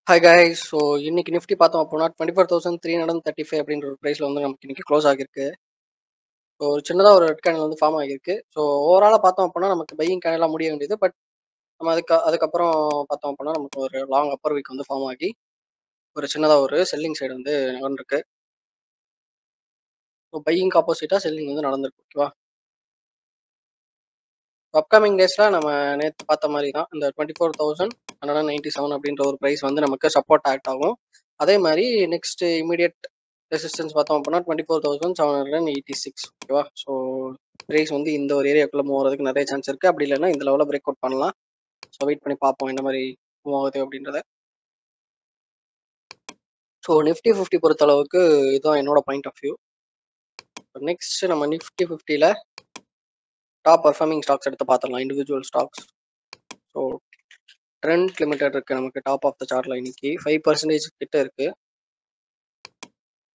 Hi guys. So இன்னைக்கு Nifty பார்த்தோம் அப்படின்னா 24,335 அப்படின்ற ஒரு ப்ரைஸில் வந்து நமக்கு இன்னைக்கு க்ளோஸ் ஆகிருக்கு. ஸோ ஒரு சின்னதாக ஒரு ரெட் கேண்டில் வந்து ஃபார்ம் ஆகிருக்கு. ஸோ ஓவராலாக பார்த்தோம் அப்படின்னா நமக்கு பையிங் கேண்டலாக முடிய வேண்டியது. பட் நம்ம அதுக்கப்புறம் பார்த்தோம் அப்படின்னா நமக்கு ஒரு லாங் அப்பர் வீக் வந்து ஃபார்ம் ஆகி ஒரு சின்னதாக ஒரு செல்லிங் சைடு வந்து நடந்திருக்கு. ஸோ பையிங்க்கு ஆப்போசிட்டாக செல்லிங் வந்து நடந்திருக்கு. ஓகேவா? அப்கமிங் டேஸில் நம்ம நேற்று பார்த்த மாதிரி தான் இந்த 24,197 அப்படின்ற ஒரு ப்ரைஸ் வந்து நமக்கு சப்போர்ட் ஆக்ட் ஆகும். அதே மாதிரி நெக்ஸ்ட் இமீடியட் ரெசிஸ்டன்ஸ் பார்த்தோம் அப்படின்னா 24,786. ஓகேவா? ஸோ ப்ரைஸ் வந்து இந்த ஒரு ஏரியாக்குள்ளே மூவ் ஆகிறதுக்கு நிறைய சான்ஸ் இருக்குது. அப்படி இல்லைன்னா இந்த லெவலில் பிரேக் அவுட் பண்ணலாம். ஸோ வெயிட் பண்ணி பார்ப்போம் என்ன மாதிரி மூவ் ஆகுது அப்படின்றத. ஸோ நிஃப்டி 50 பொறுத்த அளவுக்கு இதுதான் என்னோட பாயிண்ட் ஆஃப் வியூ. நெக்ஸ்ட் நம்ம நிஃப்டி 50ல டாப் பர்ஃபார்மிங் ஸ்டாக்ஸ் எடுத்து பார்த்துடலாம். Individual stocks. So trend limited இருக்கு நமக்கு டாப் ஆஃப் த சார்ட்ல இன்னைக்கு 5% கிட்ட இருக்கு.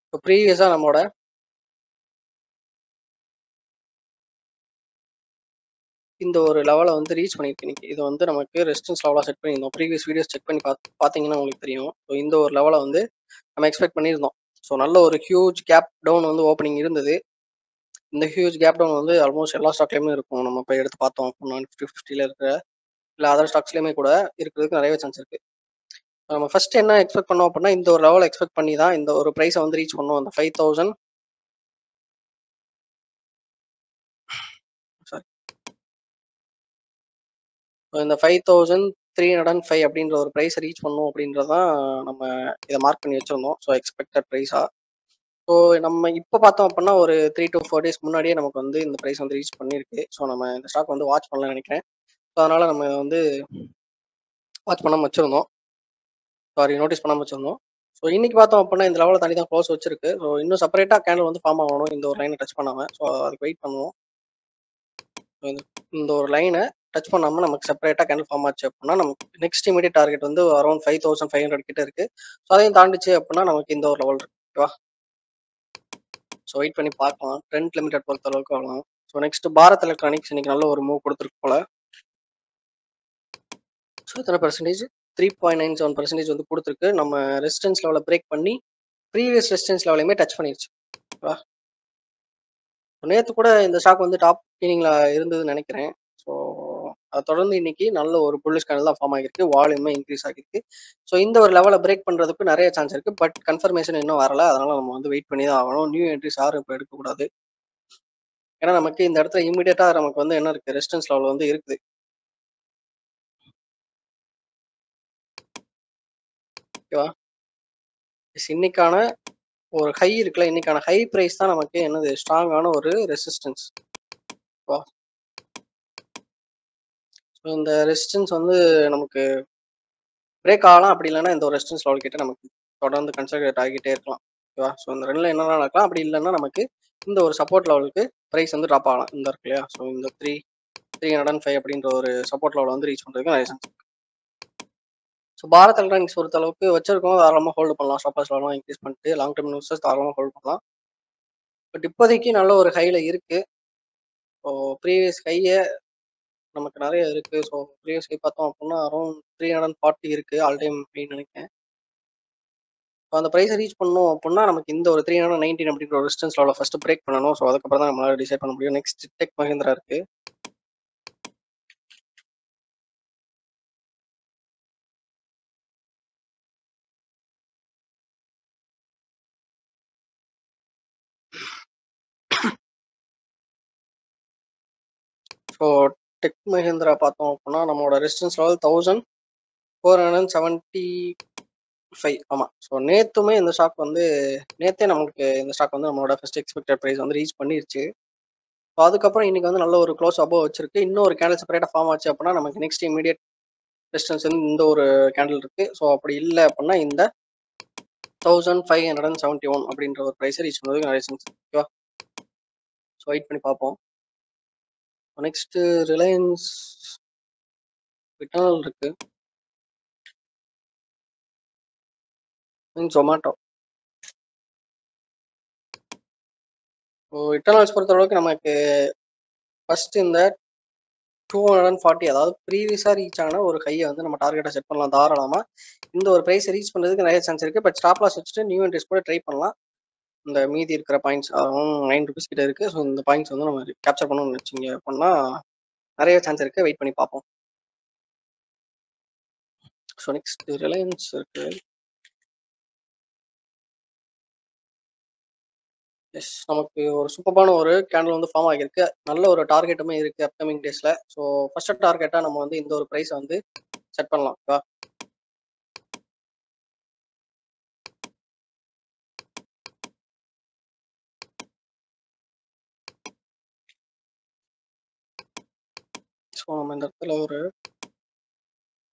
இப்போ ப்ரீவியஸா நம்மளோட இந்த ஒரு லெவலை வந்து ரீச் பண்ணியிருக்கு இன்னைக்கு. இது வந்து நமக்கு ரெசிஸ்டன்ஸ் லெவலாக செட் பண்ணியிருந்தோம். ப்ரீவியஸ் வீடியோஸ் செக் பண்ணி பார்த்தீங்கன்னா உங்களுக்கு தெரியும். ஸோ இந்த ஒரு லெவலை வந்து நம்ம எக்ஸ்பெக்ட் பண்ணியிருந்தோம். ஸோ நல்ல ஒரு ஹியூஜ் கேப் டவுன் வந்து ஓப்பனிங் இருந்தது. இந்த ஹியூஜ் கேப் டவுன் வந்து ஆல்மோஸ்ட் எல்லா ஸ்டாக்லையுமே இருக்கும். நம்ம போய் எடுத்து பார்த்தோம் அப்படின்னா நிஃப்டி 50ல இருக்கிற இல்லை அதர் ஸ்டாக்ஸ்லையுமே கூட இருக்கிறதுக்கு நிறையவே சான்ஸ் இருக்கு. நம்ம ஃபர்ஸ்ட் என்ன எக்ஸ்பெக்ட் பண்ணோம் அப்படின்னா இந்த ஒரு லெவலை எக்ஸ்பெக்ட் பண்ணி தான் இந்த ஒரு ப்ரைஸை வந்து ரீச் பண்ணோம். அந்த 5,000 இந்த 5,305 அப்படின்ற ஒரு ப்ரைஸ் ரீச் பண்ணும் அப்படின்றதான் நம்ம இதை மார்க் பண்ணி வச்சிருந்தோம். So expected ப்ரைஸா. ஸோ நம்ம இப்போ பார்த்தோம் அப்படின்னா ஒரு 3 to 4 days முன்னாடியே நமக்கு வந்து இந்த ப்ரைஸ் வந்து ரீச் பண்ணியிருக்கு. ஸோ நம்ம இந்த ஸ்டாக் வந்து வாட்ச் பண்ணலாம்னு நினைக்கிறேன். ஸோ அதனால நம்ம வந்து வாட்ச் பண்ணாமல் வச்சிருந்தோம். சாரி, நோட்டீஸ் பண்ணாமல் வச்சிருந்தோம். ஸோ இன்னைக்கு பார்த்தோம் அப்படின்னா இந்த லெவலில் தனி தான் க்ளோஸ் வச்சிருக்கு. ஸோ இன்னும் செப்பரேட்டாக கேண்டில் வந்து ஃபார்ம் ஆகணும் இந்த ஒரு லைனை டச் பண்ணாமல். ஸோ அதுக்கு வெயிட் பண்ணுவோம். இந்த ஒரு லைனை டச் பண்ணாமல் நமக்கு செப்பரேட்டாக கேண்டில் ஃபார்ம் ஆச்சு அப்படின்னா நமக்கு நெக்ஸ்ட் இமீடியட் டார்கெட் வந்து அரௌண்ட் 5,500 கிட்ட இருக்கு. ஸோ அதையும் தாண்டிச்சு அப்படின்னா நமக்கு இந்த ஒரு லெவல் இருக்கு. ஓகேவா? ஸோ வெயிட் பண்ணி பார்க்கலாம். ட்ரெண்ட் லிமிடெட் பொறுத்த அளவுக்கு ஆகலாம். ஸோ நெக்ஸ்ட் பாரத் எலக்ட்ரானிக்ஸ் இன்னைக்கு நல்ல ஒரு மூவ் கொடுத்துருக்கு போல. ஸோ எத்தனை பர்சன்டேஜ்? 3.97% வந்து கொடுத்துருக்கு. நம்ம ரெசிஸ்டன்ஸ் லெவலை பிரேக் பண்ணி ப்ரீவியஸ் ரெசிஸ்டன்ஸ் லெவலையுமே டச் பண்ணிருச்சு. ஓகேவா? நேற்று கூட இந்த ஸ்டாக் வந்து டாப் கீனிங்ல இருந்ததுன்னு நினைக்கிறேன். ஸோ அதை தொடர்ந்து இன்னைக்கு நல்ல ஒரு புல்லிஷ் கேண்டில் தான் ஃபார்ம் ஆகிருக்கு. வால்யூமே இன்க்ரீஸ் ஆகிருக்கு. ஸோ இந்த ஒரு லெவலை பிரேக் பண்ணுறதுக்கு நிறைய சான்ஸ் இருக்கு. பட் கன்ஃபர்மேஷன் இன்னும் வரல. அதனால நம்ம வந்து வெயிட் பண்ணி தான் ஆகணும். நியூ என்ட்ரிஸ் யாரும் இப்போ எடுக்கக்கூடாது. ஏன்னா நமக்கு இந்த இடத்துல இமீடியட்டா நமக்கு வந்து என்ன இருக்கு, ரெசிஸ்டன்ஸ் லெவல் வந்து இருக்குது. ஓகேவா? இன்னைக்கான ஒரு ஹை இருக்குல்ல, இன்னைக்கான ஹை பிரைஸ் தான் நமக்கு என்னது ஸ்ட்ராங்கான ஒரு ரெசிஸ்டன்ஸ். இந்த ரெசிஸ்டன்ஸ் வந்து நமக்கு பிரேக் ஆகலாம். அப்படி இல்லைன்னா இந்த ஒரு ரெசிஸ்டன்ஸ் லெவல் கிட்ட நமக்கு தொடர்ந்து கன்சல்டேட் ஆகிட்டே இருக்கலாம். ஓகேவா? ஸோ இந்த ரெண்டுல என்னென்ன நடக்கலாம். அப்படி இல்லைன்னா நமக்கு இந்த ஒரு சப்போர்ட் லெவலுக்கு ப்ரைஸ் வந்து ட்ராப் ஆகலாம். இந்த இருக்கு இல்லையா? ஸோ இந்த 305 அப்படின்ற ஒரு சப்போர்ட் லெவல் வந்து ரீச் பண்ணுறதுக்கு நிறைய சான்ஸ். ஸோ பாரத் எலக்ட்ரானிக்ஸ் பொறுத்த அளவுக்கு வச்சிருக்கோம். தாராளமாக ஹோல்டு பண்ணலாம். ஸ்டாப் லாஸ் லெவலாம் இன்க்ரீஸ் பண்ணிட்டு லாங் டர்ம் இன்வெஸ்டர்ஸ் தாராளமாக ஹோல்டு பண்ணலாம். பட் இப்போதைக்கு நல்ல ஒரு ஹைல இருக்கு. ஸோ ப்ரீவியஸ் ஹையை நமக்கு நிறைய இருக்கு. ஸோ ப்ரீவியஸ் ஹை பார்த்தோம் அப்படின்னா அரௌண்ட் 340 இருக்கு ஆல் டைம் அப்படின்னு நினைக்கிறேன். ஸோ அந்த ப்ரைஸை ரீச் பண்ணணும் அப்படின்னா நமக்கு இந்த ஒரு 319 அப்படிங்கிற ஒரு ரெசிஸ்டன்ஸ் லெவலை ஃபர்ஸ்ட் பிரேக் பண்ணணும். ஸோ அதுக்கப்புறம் தான் நம்மளால டிசைட் பண்ண முடியும். நெக்ஸ்ட் டெக் மஹிந்திரா இருக்கு. ஸோ டெக் மஹிந்திரா பார்த்தோம் அப்படின்னா நம்மளோட ரெசிஸ்டன்ஸ் லெவல் 1475. ஆமாம். ஸோ நேற்றுமே இந்த ஸ்டாக் வந்து நேற்றே நமக்கு இந்த ஸ்டாக் வந்து நம்மளோட ஃபர்ஸ்ட் எக்ஸ்பெக்டட் ப்ரைஸ் வந்து ரீச் பண்ணிருச்சு. ஸோ அதுக்கப்புறம் இன்னைக்கு வந்து நல்ல ஒரு க்ளோஸ் அபோவ் வச்சிருக்கு. இன்னும் ஒரு கேண்டில் செப்பரேட்டாக ஃபார்ம் ஆச்சு அப்படின்னா நமக்கு நெக்ஸ்ட் இமீடியட் ரெசிஸ்டன்ஸ் வந்து இந்த ஒரு கேண்டில் இருக்கு. ஸோ அப்படி இல்லை அப்படின்னா இந்த 1571 அப்படின்ற ஒரு ப்ரைஸை ரீச் பண்ணுறதுக்கு நிறைய சான்ஸ். ஓகேவா? ஸோ வெயிட் பண்ணி பார்ப்போம். நெக்ஸ்ட் ரிலையன்ஸ் இட்டர்னல் இருக்கு. ஜொமேட்டோ. ஸோ இட்டர்னல்ஸ் பொறுத்த அளவுக்கு நமக்கு ஃபர்ஸ்ட் இந்த 240 அதாவது ப்ரீவியஸா ரீச் ஆன ஒரு ஹையை வந்து நம்ம டார்கெட்டா செட் பண்ணலாம் தாராளமா. இந்த ஒரு பிரைஸ் ரீச் பண்றதுக்கு நிறைய சான்ஸ் இருக்கு. பட் ஸ்டாப் லாஸ் வச்சுட்டு நியூ என்ட்ரிஸ் கூட ட்ரை பண்ணலாம். இந்த மீதி இருக்கிற பாயிண்ட்ஸ் ₹9 கிட்ட இருக்கு. ஸோ இந்த பாயிண்ட்ஸ் வந்து நம்ம கேப்சர் பண்ணணும்னு வச்சீங்க அப்படின்னா நிறைய சான்ஸ் இருக்கு. வெயிட் பண்ணி பார்ப்போம். ஸோ நெக்ஸ்ட் ரிலையன்ஸ் இருக்கு. எஸ், நமக்கு ஒரு சூப்பரான ஒரு கேண்டில் வந்து ஃபார்ம் ஆகியிருக்கு. நல்ல ஒரு டார்கெட்டுமே இருக்கு அப்கமிங் டேஸ்ல. ஸோ ஃபர்ஸ்ட் டார்கெட்டா நம்ம வந்து இந்த ஒரு பிரைஸ் வந்து செட் பண்ணலாம். ஓகேவா? ஸோ நம்ம இந்த இடத்துல ஒரு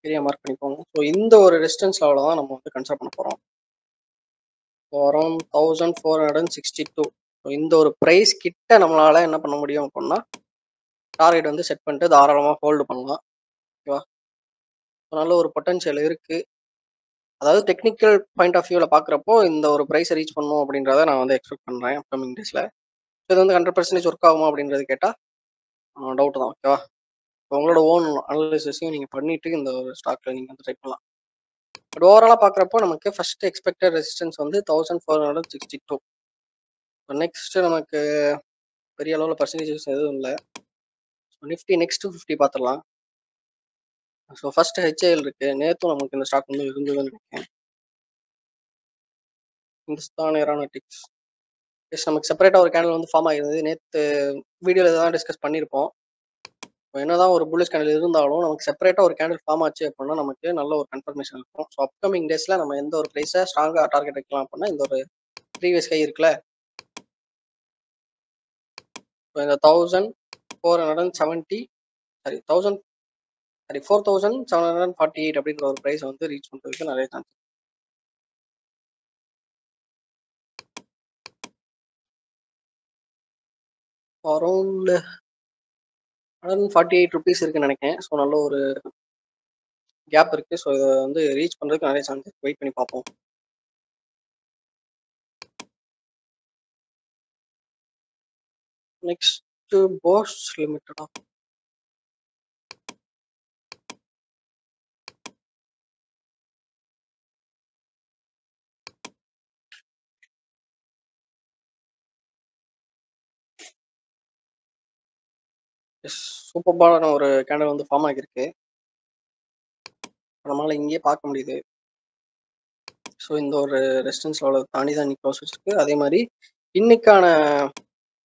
ஏரியா மார்க் பண்ணிப்போம். ஸோ இந்த ஒரு ரெசிஸ்டன்ஸ் லெவலில் தான் நம்ம வந்து கன்சிடர் பண்ண போகிறோம். அரௌண்ட் 1462. ஸோ இந்த ஒரு ப்ரைஸ் கிட்ட நம்மளால என்ன பண்ண முடியும் அப்படின்னா டார்கெட் வந்து செட் பண்ணிட்டு தாராளமாக ஹோல்டு பண்ணலாம். ஓகேவா? நல்ல ஒரு பொட்டன்ஷியல் இருக்கு. அதாவது டெக்னிக்கல் பாயிண்ட் ஆஃப் வியூவில் பார்க்குறப்போ இந்த ஒரு ப்ரைஸை ரீச் பண்ணணும் அப்படின்றத நான் வந்து எக்ஸ்பெக்ட் பண்ணுறேன் அப்கமிங் டேஸில். இது வந்து 100% ஒர்க் ஆகுமா அப்படின்றது கேட்டால் டவுட் தான். ஓகேவா? உங்களோட ஓன் அனாலிசிஸையும் நீங்கள் பண்ணிட்டு இந்த ஒரு ஸ்டாக்ல நீங்கள் வந்து ட்ரை பண்ணலாம். பட் ஓவராலாக பார்க்குறப்போ நமக்கு ஃபர்ஸ்ட் எக்ஸ்பெக்டட் ரெசிஸ்டன்ஸ் வந்து 1462. நெக்ஸ்ட் நமக்கு பெரிய அளவில் பர்சன்டேஜஸ் எதுவும் இல்லை. நிஃப்டி நெக்ஸ்ட் 50 பார்த்துடலாம். ஸோ ஃபர்ஸ்ட் ஹெச்ஏஎல் இருக்கு. நேற்றும் நமக்கு இந்த ஸ்டாக் வந்து இருந்ததுன்னு நினைக்கிறேன். இந்துஸ்தான் ஏரோநாட்டிக்ஸ். எஸ், நமக்கு செப்பரேட்டாக ஒரு கேண்டில் வந்து ஃபார்ம் ஆகிருந்தது. நேற்று வீடியோவில் தான் டிஸ்கஸ் பண்ணியிருப்போம். என்னதான் ஒரு புல்லிஷ் கேண்டில் இருந்தாலும் நமக்கு செப்பரேட்டாக ஒரு கேண்டில் ஃபார்ம் ஆச்சு அப்படின்னா நமக்கு நல்ல ஒரு கன்ஃபர்மேஷன் இருக்கும். ஸோ அப்கமிங் டேஸில் நம்ம எந்த ஒரு ப்ரைஸை ஸ்ட்ராங்காக டார்கெட் வைக்கலாம் அப்படின்னா இந்த ஒரு ப்ரீவியஸ் ஹை இருக்குல்ல, இந்த 1470 சாரி 4748 அப்படிங்கிற ஒரு ப்ரைஸ் வந்து ரீச் பண்ணுறதுக்கு நிறைய சான்ஸ். அரௌண்ட் ₹148 இருக்குன்னு நினைக்கிறேன். ஸோ நல்ல ஒரு கேப் இருக்கு. ஸோ இதை வந்து ரீச் பண்ணுறதுக்கு நிறைய சான்ஸ் இருக்கு. வெயிட் பண்ணி பார்ப்போம். Next posh லிமிட்டடா. எஸ், சூப்பரான ஒரு கேண்டில் வந்து ஃபார்ம் ஆகியிருக்கு. நம்மளால இங்கேயே பார்க்க முடியுது. ஸோ இந்த ஒரு ரெசிஸ்டன்ஸ் லெவலை தாண்டி தான் இன்னைக்கு க்ளோஸ் வச்சிருக்கு. அதே மாதிரி இன்னைக்கான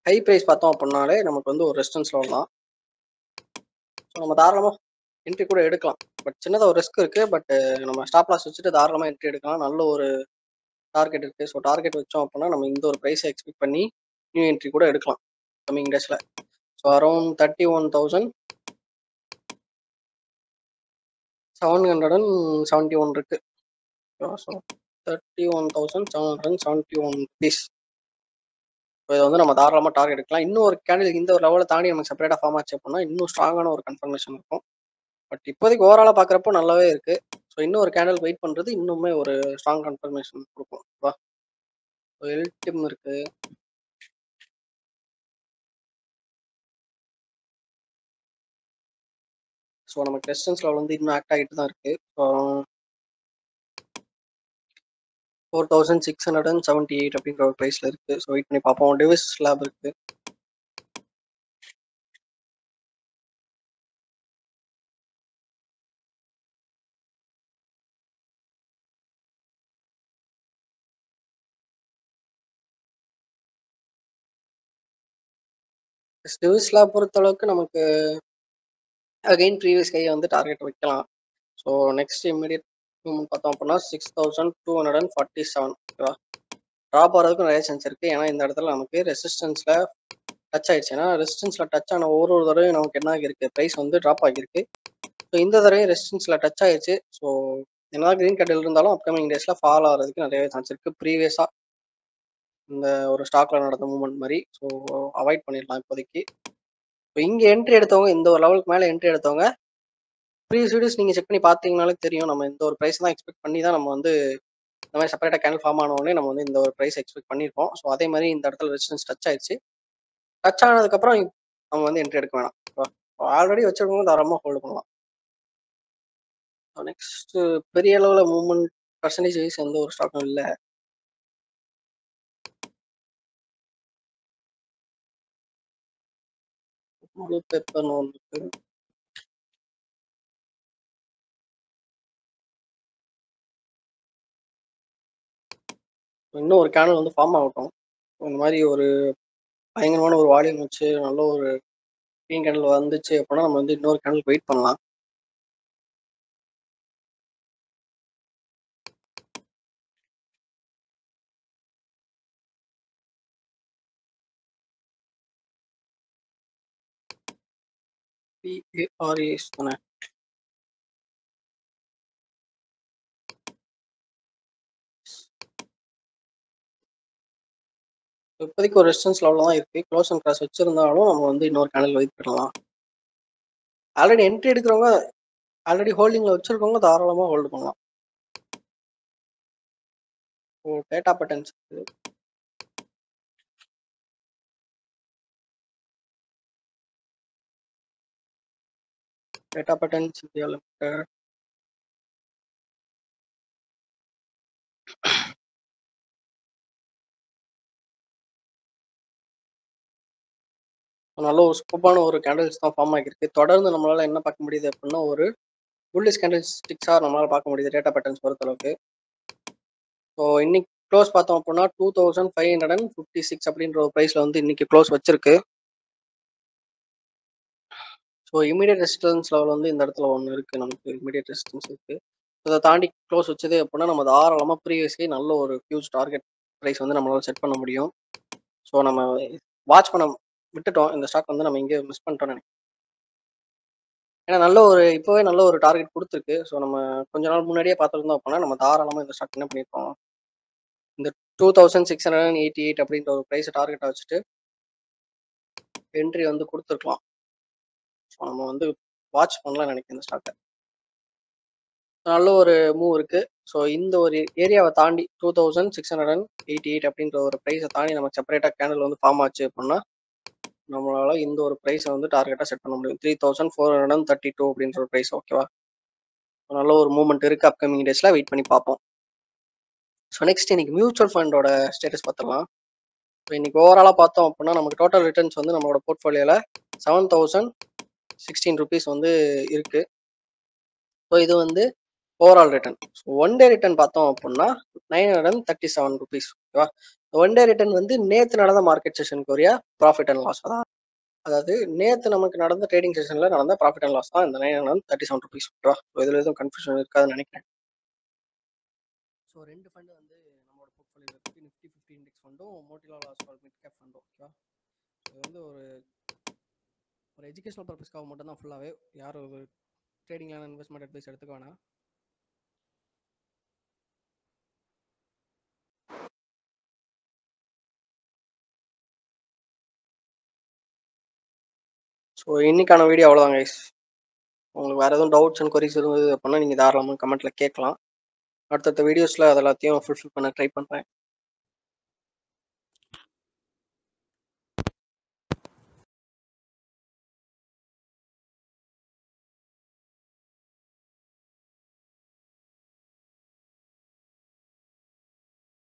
ஹை ப்ரைஸ் பார்த்தோம் அப்படின்னாலே நமக்கு வந்து ஒரு ரெசிஸ்டன்ஸ் லெவல் தான். ஸோ நம்ம தாராளமாக என்ட்ரி கூட எடுக்கலாம். பட் சின்னதாக ஒரு ரிஸ்க் இருக்குது. பட் நம்ம ஸ்டாப் லாஸ் வச்சுட்டு தாராளமாக என்ட்ரி எடுக்கலாம். நல்ல ஒரு டார்கெட் இருக்குது. ஸோ டார்கெட் வச்சோம் அப்படின்னா நம்ம இந்த ஒரு ப்ரைஸை எக்ஸ்பெக்ட் பண்ணி நியூ என்ட்ரி கூட எடுக்கலாம் கம்மிங் டேஸில். ஸோ அரௌண்ட் 31,771 இருக்கு. ஸோ ₹31,771. ஸோ இதை வந்து நம்ம தாராளமாக டார்கெட் எடுக்கலாம். இன்னும் ஒரு கேண்டில் இந்த ஒரு லெவலை தாண்டி நமக்கு செப்பரேட்டாக ஃபார்ம் ஆச்சு அப்படின்னா இன்னும் ஸ்ட்ராங்கான ஒரு கன்ஃபர்மேஷன் இருக்கும். பட் இப்போதைக்கு ஓவராலாக பார்க்குறப்போ நல்லாவே இருக்கு. ஸோ இன்னும் ஒரு கேண்டில் வெயிட் பண்ணுறது இன்னுமே ஒரு ஸ்ட்ராங் கன்ஃபர்மேஷன் கொடுக்கும். வா, எல்டிஎம் இருக்கு. ஸோ நமக்கு ரெசிஸ்டன்ஸ் லெவல் வந்து இன்னும் ஆக்ட் ஆகிட்டு தான் இருக்கு. ஸோ 4678 அப்படிங்கிற ஒரு ப்ரைஸ்ல இருக்கு. ஸோ வெயிட் பண்ணி பார்ப்போம். டிவிஸ் லேப் இருக்கு. டிவிஸ் லேப் பொறுத்த அளவுக்கு நமக்கு அகைன் ப்ரீவியஸ் கையை வந்து டார்கெட் வைக்கலாம். ஸோ நெக்ஸ்ட் இமீடியட் பார்த்தோம் அப்படின்னா 6247. ஓகேவா? ட்ராப் ஆகிறதுக்கும் நிறைய சான்ஸ் இருக்கு. ஏன்னா இந்த இடத்துல நமக்கு ரெசிஸ்டன்ஸ்ல டச் ஆயிடுச்சு. ஏன்னா ரெசிஸ்டன்ஸ்ல டச் ஆன ஒரு தடவையும் நமக்கு என்ன ஆகிருக்கு, ப்ரைஸ் வந்து ட்ராப் ஆகிருக்கு. ஸோ இந்த தடவையும் ரெசிஸ்டன்ஸ்ல டச் ஆயிடுச்சு. ஸோ என்னதான் கிரீன் கேண்டில் இருந்தாலும் அப்கமிங் டேஸ்ல ஃபால் ஆகிறதுக்கு நிறைய சான்ஸ் இருக்கு. ப்ரீவியஸா இந்த ஒரு ஸ்டாக்ல நடந்த மூவ்மெண்ட் மாதிரி. ஸோ அவாய்ட் பண்ணிடலாம் இப்போதைக்கு. இப்போ இங்கே என்ட்ரி எடுத்தவங்க, இந்த ஒரு லெவலுக்கு மேலே என்ட்ரி எடுத்தவங்க ப்ரீவியஸ் வீடியோஸ் நீங்கள் செக் பண்ணி பார்த்தீங்கனாலே தெரியும். நம்ம இந்த ஒரு ப்ரைஸ் தான் எக்ஸ்பெக்ட் பண்ணி தான் நம்ம வந்து இந்த மாதிரி செப்பரேட்டாக கேண்டில் ஃபார்ம் ஆன உடனே நம்ம வந்து இந்த ஒரு ப்ரைஸ் எக்ஸ்பெக்ட் பண்ணியிருப்போம். ஸோ அதே மாதிரி இந்த இடத்துல ரெசிஸ்டன்ஸ் டச் ஆயிடுச்சு. டச் ஆனதுக்கப்புறம் நம்ம வந்து என்ட்ரி எடுக்க வேணாம். ஆல்ரெடி வச்சிருக்கவங்க தாராளமா ஹோல்டு பண்ணலாம். நெக்ஸ்ட் பெரிய அளவுல மூவ்மெண்ட் பெர்சன்டேஜ் வைஸ் எந்த ஒரு ஸ்டாக்கும் இல்ல. ப்ளூ பெப்பர்னு ஒண்ணு இருக்கு. இன்னும் ஒரு கேனல் வந்து ஃபார்ம் ஆகட்டும். இந்த மாதிரி ஒரு பயங்கரமான ஒரு வால்யூம் வச்சு நல்ல ஒரு க்ரீன் கேண்டில் வந்துச்சு அப்படின்னா நம்ம வந்து இன்னொரு கேண்டில் வெயிட் பண்ணலாம். PARES தானே. இப்போதைக்கு ஒரு ரெசிஸ்டன்ஸ் லெவலில் தான் இருக்குது. க்ளோஸ் அண்ட் கிராஸ் வச்சிருந்தாலும் நம்ம வந்து இன்னொரு கேண்டில் வெயிட் பண்ணலாம். ஆல்ரெடி என்ட்ரி எடுக்கிறவங்க, ஆல்ரெடி ஹோல்டிங்கில் வச்சுருக்கவங்க தாராளமாக ஹோல்டு பண்ணலாம். ஓ, டேட்டா பேட்டர்ன்ஸ் இருக்குது. Data patterns India limited. நல்ல ஒரு சூப்பரான ஒரு கேண்டில்ஸ் தான் ஃபார்ம் ஆகிருக்கு. தொடர்ந்து நம்மளால என்ன பார்க்க முடியுது அப்படின்னா ஒரு புல்லிஷ் கேண்டில் ஸ்டிக்ஸாக நம்மளால பார்க்க முடியுது டேட்டா பேட்டர்ன்ஸ் பொறுத்தளவுக்கு. ஸோ இன்னைக்கு க்ளோஸ் பார்த்தோம் அப்படின்னா 2556 அப்படின்ற ஒரு ப்ரைஸில் வந்து இன்னைக்கு க்ளோஸ் வச்சிருக்கு. ஸோ இமீடியட் ரெசிஸ்டன்ஸ் லெவல் வந்து இந்த இடத்துல ஒன்று இருக்குது. நமக்கு இமீடியட் ரெசிஸ்டன்ஸ் இருக்குது. இதை தாண்டி க்ளோஸ் வச்சது அப்படின்னா நம்ம தாராளமாக ப்ரீவியஸ்லி நல்ல ஒரு ஹியூஜ் டார்கெட் ப்ரைஸ் வந்து நம்மளால செட் பண்ண முடியும். ஸோ நம்ம வாட்ச் பண்ண விட்டுட்டோம். இந்த ஸ்டாக் வந்து நம்ம இங்கே மிஸ் பண்ணிட்டோம்னு நினைக்கிறேன். ஏன்னா நல்ல ஒரு இப்போவே நல்ல ஒரு டார்கெட் கொடுத்துருக்கு. ஸோ நம்ம கொஞ்ச நாள் முன்னாடியே பார்த்துருந்தோம் அப்படின்னா நம்ம தாராளமாக இந்த ஸ்டாக் என்ன பண்ணியிருக்கோம், இந்த 2688 அப்படின்ற ஒரு ப்ரைஸ் டார்கெட்டை வச்சுட்டு என்ட்ரி வந்து கொடுத்துருக்கலாம். ஸோ நம்ம வந்து வாட்ச் பண்ணலாம் நினைக்கிறேன் இந்த ஸ்டாக்கை. நல்ல ஒரு மூவ் இருக்கு. ஸோ இந்த ஒரு ஏரியாவை தாண்டி 2688 அப்படின்ற ஒரு ப்ரைஸை தாண்டி நமக்கு செப்பரேட்டாக கேண்டில் வந்து ஃபார்ம் ஆச்சு அப்படின்னா நம்மளால இந்த ஒரு ப்ரைஸை வந்து டார்கெட்டாக செட் பண்ண முடியும். 3432 அப்படின்ற ஒரு ப்ரைஸ். ஓகேவா. நல்ல ஒரு மூவ்மெண்ட் இருக்கு. அப்கமிங் டேஸ்ல வெயிட் பண்ணி பார்ப்போம். ஸோ நெக்ஸ்ட் இன்னைக்கு மியூச்சுவல் ஃபண்டோட ஸ்டேட்டஸ் பார்த்துக்கலாம். ஸோ இன்னைக்கு ஓவராலாக பார்த்தோம் அப்படின்னா நமக்கு டோட்டல் ரிட்டர்ன்ஸ் வந்து நம்மளோட போர்ட்ஃபோலியோவில் 7016 ருபீஸ் வந்து இருக்கு. ஸோ இது வந்து overall return. So one day return பார்த்தோம் அப்படின்னா 937 ருபீஸ். ஓகேவா. ஒன் டே ரிட்டர்ன் வந்து நேற்று நடந்த மார்க்கெட் செஷனுக்குரிய ப்ராஃபிட் அண்ட் லாஸ் தான். அதாவது நேற்று நமக்கு நடந்த ட்ரேடிங் செஷனில் நடந்த ப்ராஃபிட் அண்ட் லாஸ் தான் இந்த 937 ருபீஸ். ஓகேவா. ஸோ இதில் எதுவும் கன்ஃபியூஷன் இருக்காதுன்னு நினைக்கிறேன். ஸோ ரெண்டு ஃபண்டு வந்து நம்மளோட போர்ட்ஃபோலியோவில் இருக்குது. நிஃப்டி 50 இண்டெக்ஸ் ஃபண்டும் மோட்டிலால் ஆஸ்வால் மிட் கேப் ஃபண்டும். ஓகேவா. இது வந்து ஒரு எஜுகேஷனல் பர்பஸ்க்காக மட்டும் தான் ஃபுல்லாகவே. யாரும் ஒரு ட்ரேடிங்லான இன்வெஸ்ட்மெண்ட் அட்வைஸ் எடுத்துக்க வேணாம். ஸோ இன்னைக்கான வீடியோ அவ்வளோதான் கைஸ். உங்களுக்கு வேறு எதுவும் டவுட்ஸ் அண்ட் கொரிஸ் இருந்தது அப்படின்னா நீங்கள் தாராளமாக கமெண்ட்டில் கேட்கலாம். அடுத்தடுத்த வீடியோஸில் அது எல்லாத்தையும் ஃபுல்ஃபில் பண்ண ட்ரை பண்ணுறேன்.